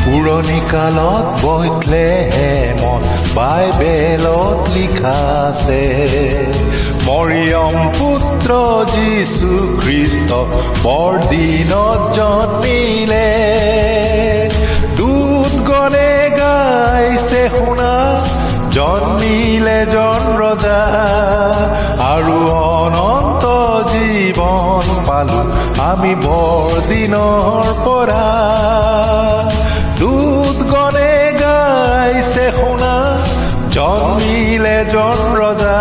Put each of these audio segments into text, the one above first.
পুৰণি কালত বৈথলেহেমত বাইবেলত লিখা আছে, মৰিয়ম পুত্ৰ যীশু খ্ৰীষ্ট বৰদিনত জন্মিলে। দূতগণে গাইছে শুনা, জন্মিলে জন ৰজা, আৰু অনন্ত জীৱন পালো আমি বৰদিনৰ পৰা। দূতগণে গাইছে শুনা, জন্মিলে জন ৰজা,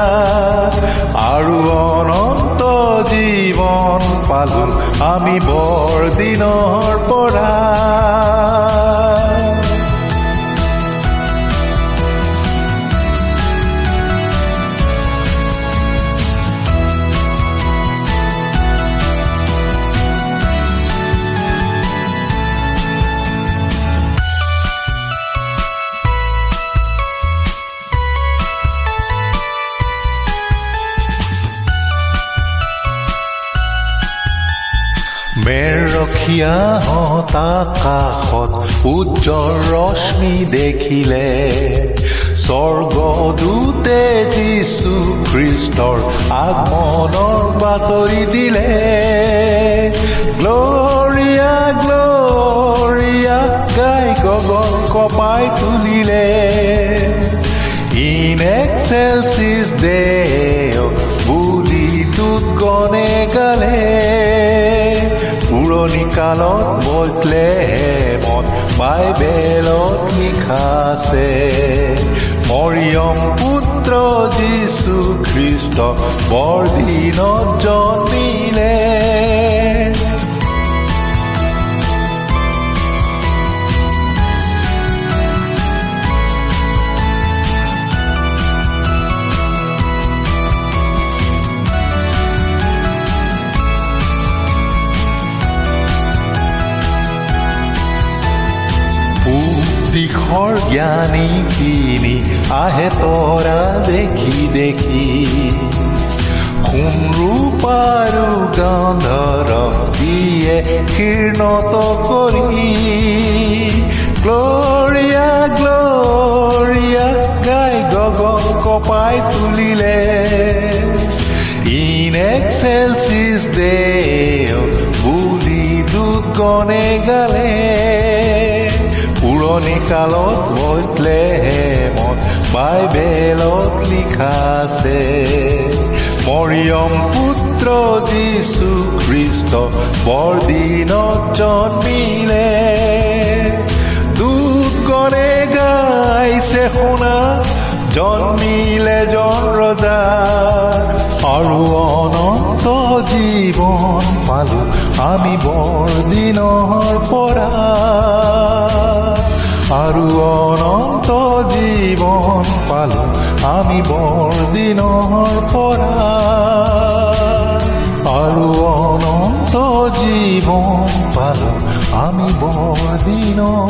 আৰু অনন্ত জীৱন পালো আমি বৰদিনৰ পৰা। মেৰখীয়াহঁত আকাশত উজ্জ্বল ৰশ্মি দেখিলে, স্বৰ্গদূতে যীশু খ্ৰীষ্টৰ আগমনৰ বাতৰি দিলে। গ্ল'ৰিয়া গ্ল'ৰিয়া গাই গগন কঁপাই তুলিলে, ইন এক্সেলচিছ দেও বুলি দূতগণে গালে। পুৰণি কালত বৈথলেহেমত বাইবেলত লিখা আছে, মৰিয়ম পুত্ৰ যীশু খ্ৰীষ্ট বৰদিনত জন্মিলে। দিশৰ জ্ঞানী কিনি আহে তৰা দেখি দেখি, সোণৰূপ আৰু গন্ধৰ দিয়ে কীৰ্ণত কৰি। গ্ল'ৰিয়া গ্ল'ৰিয়া গাই গগন কঁপাই তুলিলে, ইন এক্সেলচিছ দেও বুলি দূতগণে গালে। পুৰণি কালত বৈথলেহেমত বাইবেলত লিখা আছে, মৰিয়ম পুত্ৰ যীশু খ্ৰীষ্ট বৰদিনত জন্মিলে। দূতগণে গাইছে শুনা, জন্মিলে জন ৰজা, আৰু অনন্ত জীৱন পালো আমি বৰদিনৰ পৰা। আৰু অনন্ত জীৱন পালো আমি বৰদিনৰ পৰা। আৰু অনন্ত জীৱন পালো আমি বৰদিনৰ